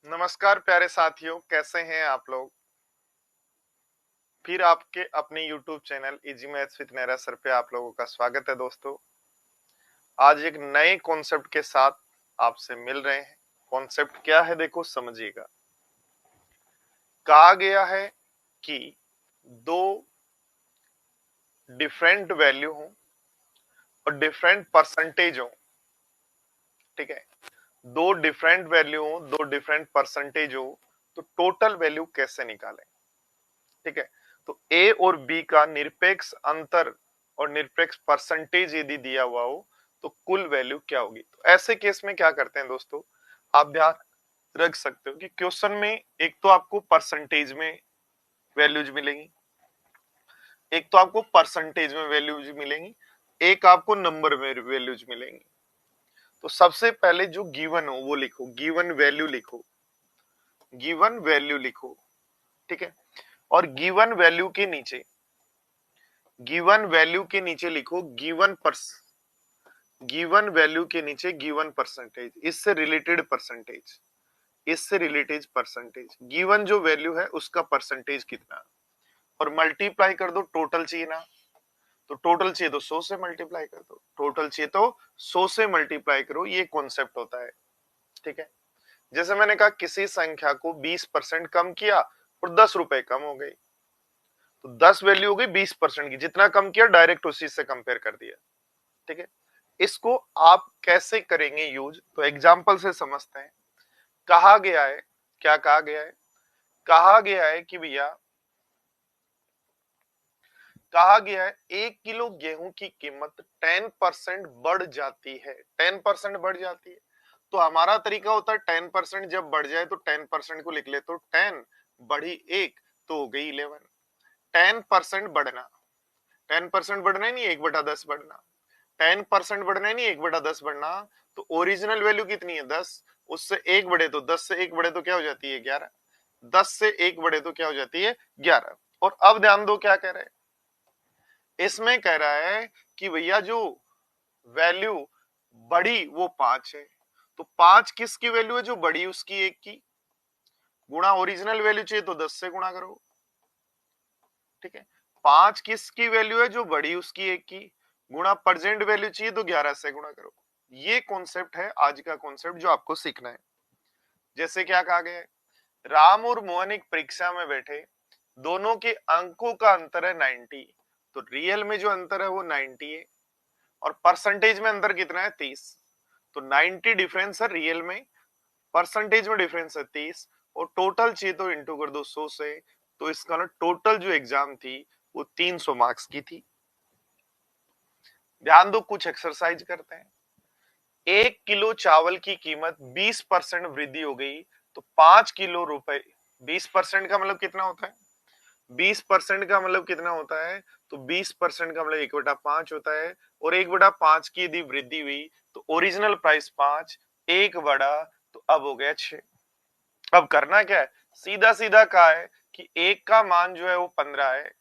नमस्कार प्यारे साथियों, कैसे हैं आप लोग। फिर आपके अपने YouTube channel easy maths with Nera sir पे आप लोगों का स्वागत है दोस्तों। आज एक नए कॉन्सेप्ट के साथ आपसे मिल रहे हैं। कॉन्सेप्ट क्या है देखो समझिएगा। कहा गया है कि दो डिफरेंट वैल्यू हो और डिफरेंट परसेंटेज हो। ठीक है, दो डिफरेंट वैल्यू हो, दो डिफरेंट परसेंटेज हो, तो टोटल वैल्यू कैसे निकालें। ठीक है, तो ए और बी का निरपेक्ष अंतर और निरपेक्ष परसेंटेज यदि दिया हुआ हो तो कुल वैल्यू क्या होगी। तो ऐसे केस में क्या करते हैं दोस्तों, आप ध्यान रख सकते हो कि क्वेश्चन में एक तो आपको परसेंटेज में वैल्यूज मिलेंगी, एक तो आपको परसेंटेज में वैल्यूज मिलेंगी, एक आपको नंबर में वैल्यूज मिलेंगी। तो सबसे पहले जो गिवन हो वो लिखो, गिवन वैल्यू लिखो, गिवन वैल्यू लिखो। ठीक है, और गिवन वैल्यू के नीचे लिखो गिवन वैल्यू के नीचे गिवन परसेंटेज, इससे रिलेटेड परसेंटेज, इससे रिलेटेड परसेंटेज, गिवन जो वैल्यू है उसका परसेंटेज कितना, और मल्टीप्लाई कर दो। टोटल चाहिए ना, तो टोटल चाहिए तो 100 से मल्टीप्लाई कर दो, टोटल चाहिए तो 100 से मल्टीप्लाई करो। ये कॉन्सेप्ट होता है। ठीक है, जैसे मैंने कहा किसी संख्या को 20% कम किया और 10 रुपए कम हो गई, तो 10 वैल्यू हो गई 20% की, जितना कम किया डायरेक्ट उसी से कंपेयर कर दिया। ठीक है, इसको आप कैसे करेंगे यूज, तो एग्जाम्पल से समझते हैं। कहा गया है, क्या कहा गया है, कहा गया है कि भैया, कहा गया है 1 किलो गेहूं की कीमत 10% बढ़ जाती है, 10% बढ़ जाती है। तो हमारा तरीका होता है 10% जब बढ़ जाए तो 10% को लिख ले, तो 10 बढ़ी 1 तो हो गई 11। 10% बढ़ना, 10% बढ़ना ही नहीं, 1/10 बढ़ना, 10% बढ़ना है नहीं, 1/10 बढ़ना। तो ओरिजिनल वैल्यू कितनी है 10, उससे एक बढ़े तो 10 से एक बढ़े तो क्या हो जाती है 11, 10 से एक बढ़े तो क्या हो जाती है 11। और अब ध्यान दो क्या कह रहे हैं, इसमें कह रहा है कि भैया जो वैल्यू बड़ी वो 5 है, तो 5 किसकी वैल्यू है, जो बड़ी उसकी 1 की, गुणा ओरिजिनल वैल्यू चाहिए तो 10 से गुणा करो। ठीक है, 5 किसकी वैल्यू है, जो बड़ी उसकी 1 की, गुणा प्रेजेंट वैल्यू चाहिए तो 11 से गुणा करो। ये कॉन्सेप्ट है आज का कॉन्सेप्ट जो आपको सीखना है। जैसे क्या कहा गया है, राम और मोहन एक परीक्षा में बैठे, दोनों के अंकों का अंतर है 90, तो रियल में जो अंतर है वो 90 है, और परसेंटेज में अंतर कितना है 30। तो 90 डिफरेंस है रियल में, परसेंटेज में डिफरेंस है 30, और टोटल चाहिए तो इंटू कर दो 100 से। तो इसका ना टोटल जो एग्जाम थी वो 300 मार्क्स की थी। ध्यान दो, कुछ एक्सरसाइज करते हैं। 1 किलो चावल की कीमत 20% वृद्धि हो गई, तो 5 किलो रुपए, 20% का मतलब कितना होता है, 20% का मतलब कितना होता है, तो 20% का मतलब 1/5 होता है, और 1/5 की यदि वृद्धि हुई तो ओरिजिनल प्राइस 5, एक बढ़ा तो अब हो गया 6। अब करना क्या है, सीधा सीधा कहा है कि एक का मान जो है वो 15 है।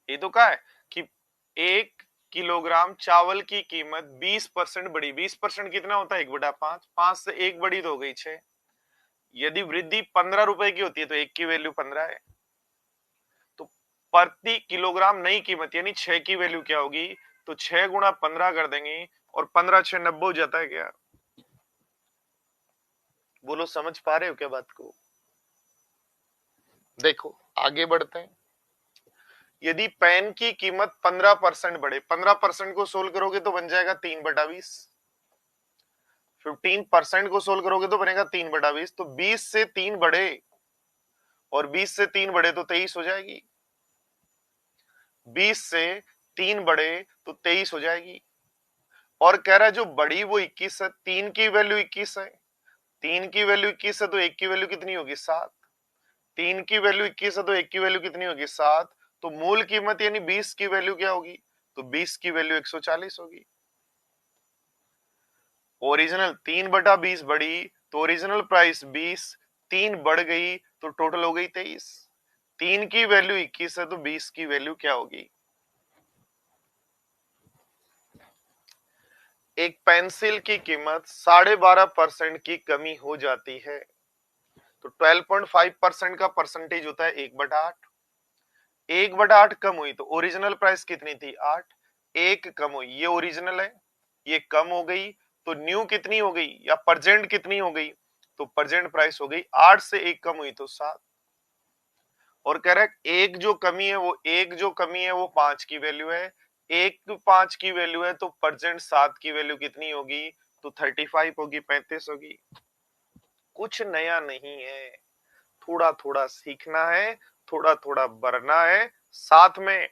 ये तो कहा है कि 1 किलोग्राम चावल की कीमत 20% बढ़ी, 20% कितना होता है 1/5, 5 से एक बढ़ी तो हो गई 6। यदि वृद्धि 15 रुपए की होती है तो एक की वैल्यू 15 है, तो प्रति किलोग्राम नई कीमत यानी 6 की वैल्यू क्या होगी, तो 6 गुणा 15 कर देंगे, और 15 6 90 हो जाता है क्या। बोलो समझ पा रहे हो क्या बात को। देखो आगे बढ़ते हैं। यदि पेन की कीमत 15% बढ़े, 15% को सोल्व करोगे तो बन जाएगा 3/20, 15% को सोल्व करोगे तो बनेगा 3/20, तो 20 से 3 बढ़े, और 20 से 3 बढ़े तो 23 हो जाएगी, 20 से 3 बढ़े तो 23 हो जाएगी। और कह रहा है जो बड़ी वो 21 है, 3 की वैल्यू 21 है, 3 की वैल्यू 21 है तो एक की वैल्यू कितनी होगी 7, 3 की वैल्यू 21 है तो एक की वैल्यू कितनी होगी 7, तो मूल कीमत यानी 20 की वैल्यू क्या होगी, तो 20 की वैल्यू 140 होगी। ओरिजिनल 3/20 बढ़ी तो ओरिजिनल प्राइस 20, 3 बढ़ गई तो टोटल हो गई 23, 3 की वैल्यू 21 है तो 20 की वैल्यू क्या होगी। एक पेंसिल की कीमत 12.5% की कमी हो जाती है, तो 12.5% का परसेंटेज होता है 1/8। 1/8 कम हुई तो ओरिजिनल प्राइस कितनी थी 8, एक कम हुई, ये ओरिजिनल है, ये कम हो गई, तो न्यू कितनी हो गई या प्रेजेंट कितनी हो गई, तो प्रेजेंट प्राइस हो गई 8 से एक कम हुई तो 7। और कह रहा है एक जो कमी है वो 5 की वैल्यू है, एक 5 की वैल्यू है तो प्रेजेंट 7 की वैल्यू कितनी होगी, तो 35 होगी, 35 होगी। कुछ नया नहीं है, थोड़ा थोड़ा सीखना है, थोड़ा थोड़ा बढ़ना है, साथ में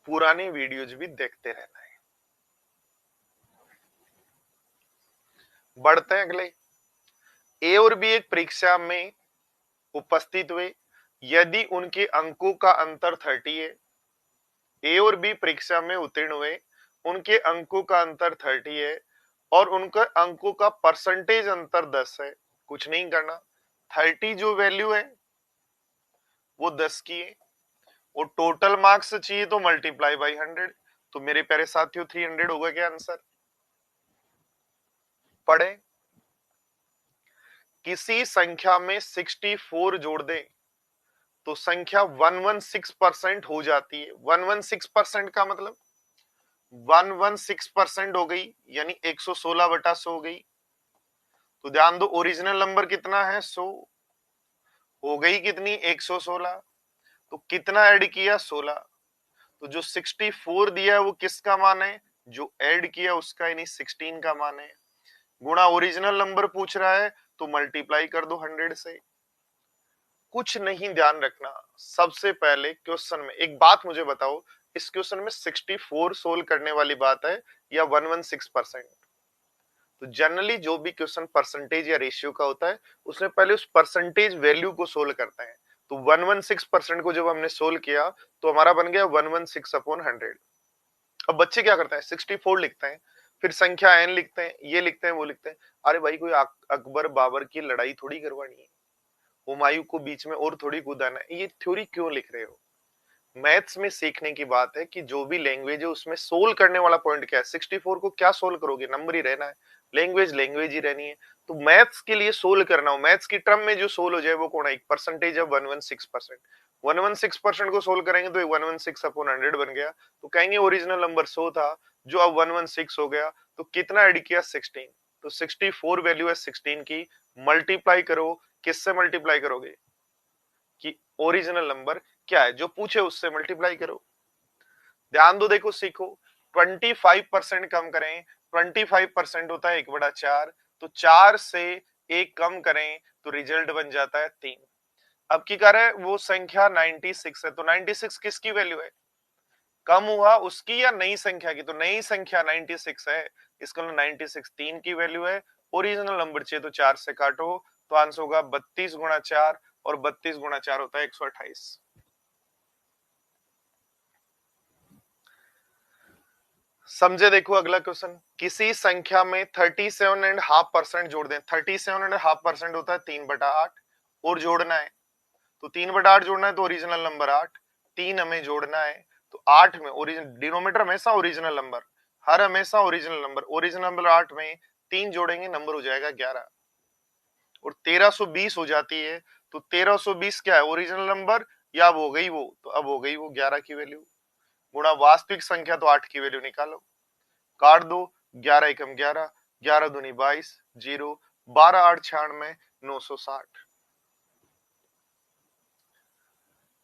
पुरानी वीडियोज भी देखते रहना है। बढ़ते हैं अगले। ए और बी एक परीक्षा में उपस्थित हुए, यदि उनके अंकों का अंतर 30 है। ए और बी परीक्षा में उत्तीर्ण हुए, उनके अंकों का अंतर 30 है और उनके अंकों का परसेंटेज अंतर 10 है। कुछ नहीं करना, 30 जो वैल्यू है वो 10 की है, वो टोटल मार्क्स चाहिए तो मल्टीप्लाई बाई 100। तो मेरे प्यारे साथियों 300 होगा क्या आंसर। पढ़े, किसी संख्या में 64 जोड़ दें तो संख्या 116% हो जाती है। 116% का मतलब 116% हो गई, यानी 116/100 हो गई। तो ध्यान दो, ओरिजिनल नंबर कितना है 100, हो गई कितनी 116, तो कितना ऐड किया 16। तो जो 64 दिया है वो किसका मान है, जो ऐड किया उसका, यानी 16 का मान है। गुणा ओरिजिनल नंबर पूछ रहा है तो मल्टीप्लाई कर दो 100 से। कुछ नहीं ध्यान रखना, सबसे पहले क्वेश्चन में एक बात मुझे बताओ, इस क्वेश्चन में 64 सोल्व करने वाली बात है या 116%। तो जनरली जो भी क्वेश्चन परसेंटेज या रेशियो का होता है उसमें पहले उस परसेंटेज वैल्यू को सोल्व करते हैं। तो 116% को जब हमने सोल्व किया तो हमारा बन गया 116/100। अब बच्चे क्या करते हैं 64 लिखते हैं, फिर संख्या n लिखते हैं, ये लिखते हैं, वो लिखते हैं। अरे भाई कोई अकबर बाबर की लड़ाई थोड़ी करवानी है, हुमायूं को बीच में और थोड़ी कूदाना है, ये थ्योरी क्यों लिख रहे हो। मैथ्स में सीखने की बात है कि जो भी लैंग्वेज है उसमें सोल्व करने वाला पॉइंट क्या है। 64 को क्या सोल्व करोगे, नंबर ही रहना है, लैंग्वेज लैंग्वेज ही रहनी है। तो मैथ्स के लिए सोल्व करना हो, मैथ्स की टर्म में जो सोल्व हो जाए वो कौन है, एक परसेंटेज है 116%। 116% को सोल्व करेंगे तो 116/100 बन गया। तो कहेंगे ओरिजिनल नंबर 100 था जो अब 116 हो गया, तो कितना ऐड किया 16। तो 64 वैल्यू है 16 की, मल्टीप्लाई करो, किससे मल्टीप्लाई करोगे कि ओरिजिनल नंबर क्या है जो पूछे उससे मल्टीप्लाई करो। ध्यान दो, देखो सीखो, 25% कम करें, 25% होता है 1/4, तो 4 से एक कम करें तो रिजल्ट बन जाता है 3। अब की कह रहे हैं वो संख्या 96 है, तो 96 किसकी वैल्यू है, कम हुआ उसकी या नई संख्या की, तो नई संख्या 96 है, इसका मतलब 96 3 की वैल्यू है। ओरिजिनल नंबर चाहिए तो 4 से काटो, तो आंसर होगा 32 गुणा 4, और 32 गुणा 4 होता है 128। समझे, देखो अगला क्वेश्चन, किसी संख्या में 37.5% जोड़ दें। 37.5% होता है 3/8, और जोड़ना है तो 3/8 जोड़ना है तो ओरिजिनल नंबर 8, 3 हमें जोड़ना है तो 8 में ओरिजिनल डिनोमिनेटर हमेशा ओरिजिनल नंबर, हर हमेशा ओरिजिनल नंबर, ओरिजिनल नंबर 8 में 3 जोड़ेंगे नंबर हो जाएगा 11, और 1320 हो जाती है। तो 1320 क्या है, ओरिजिनल नंबर या अब हो गई वो, तो अब हो गई वो 11 की वैल्यू, गुणा वास्तविक संख्या तो 8 की वैल्यू निकालो, काट दो, 11 एकम 11, 11 दूनी 22, 0, 12 8 96, 960।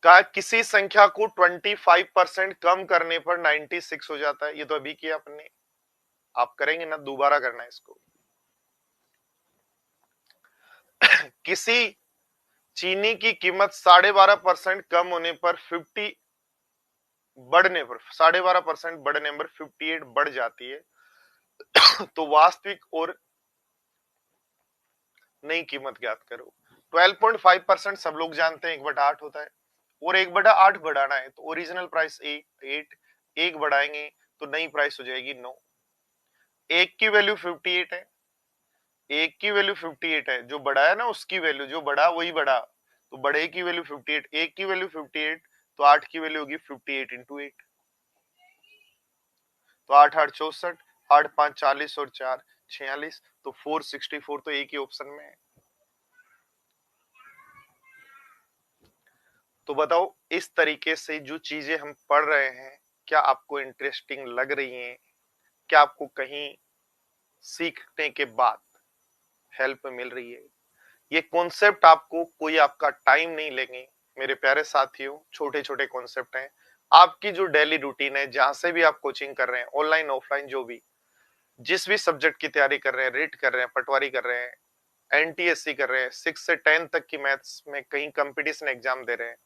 का किसी संख्या को 25% कम करने पर 96 हो जाता है, ये तो अभी किया आपने, आप करेंगे ना, दोबारा करना है इसको। किसी चीनी की कीमत 12.5% कम होने पर 50 बढ़ने पर 12.5% बढ़ने पर 58 बढ़ जाती है, तो वास्तविक और नई कीमत ज्ञात करो। 12.5% सब लोग जानते हैं 1/8 होता है, और 1/8 बढ़ाना है तो ओरिजिनल प्राइस 8, एक बढ़ाएंगे तो नई प्राइस हो जाएगी 9। एक की वैल्यू 58 है, एक की वैल्यू 58 है, जो बढ़ा है ना उसकी वैल्यू, जो बढ़ा वही बढ़ा, तो बढ़े की वैल्यू 58, एक की वैल्यू 58, तो 8 की वैल्यू होगी 58 इंटू 8। तो 8 8 64, 8 5 40 और 4 46, तो 464 तो एक ही ऑप्शन में है। तो बताओ इस तरीके से जो चीजें हम पढ़ रहे हैं क्या आपको इंटरेस्टिंग लग रही हैं? क्या आपको कहीं सीखने के बाद हेल्प मिल रही है? ये कॉन्सेप्ट आपको कोई आपका टाइम नहीं लेंगे मेरे प्यारे साथियों, छोटे छोटे कॉन्सेप्ट हैं। आपकी जो डेली रूटीन है, जहां से भी आप कोचिंग कर रहे हैं, ऑनलाइन ऑफलाइन जो भी, जिस भी सब्जेक्ट की तैयारी कर रहे हैं, रीट कर रहे हैं, पटवारी कर रहे हैं, एनटीएससी कर रहे हैं, 6 से 10 तक की मैथ्स में कहीं कंपटीशन एग्जाम दे रहे हैं,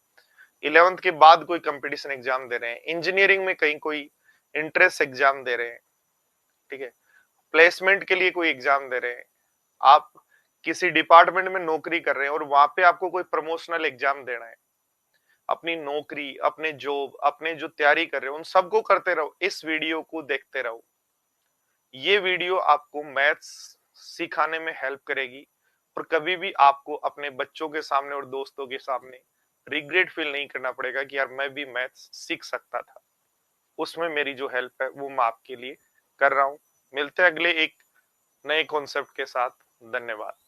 11th के बाद कोई कंपटीशन एग्जाम दे रहे हैं, इंजीनियरिंग में कहीं कोई इंट्रेंस एग्जाम दे रहे हैं, ठीक है, प्लेसमेंट के लिए कोई एग्जाम दे रहे हैं, आप किसी डिपार्टमेंट में नौकरी कर रहे हैं और वहां पे आपको कोई प्रमोशनल एग्जाम देना है, अपनी नौकरी, अपने जॉब, अपने जो तैयारी कर रहे हो उन सबको करते रहो, इस वीडियो को देखते रहो। ये वीडियो आपको मैथ्स सिखाने में हेल्प करेगी और कभी भी आपको अपने बच्चों के सामने और दोस्तों के सामने रिग्रेट फील नहीं करना पड़ेगा कि यार मैं भी मैथ्स सीख सकता था। उसमें मेरी जो हेल्प है वो मैं आपके लिए कर रहा हूं। मिलते हैं अगले एक नए कॉन्सेप्ट के साथ। धन्यवाद।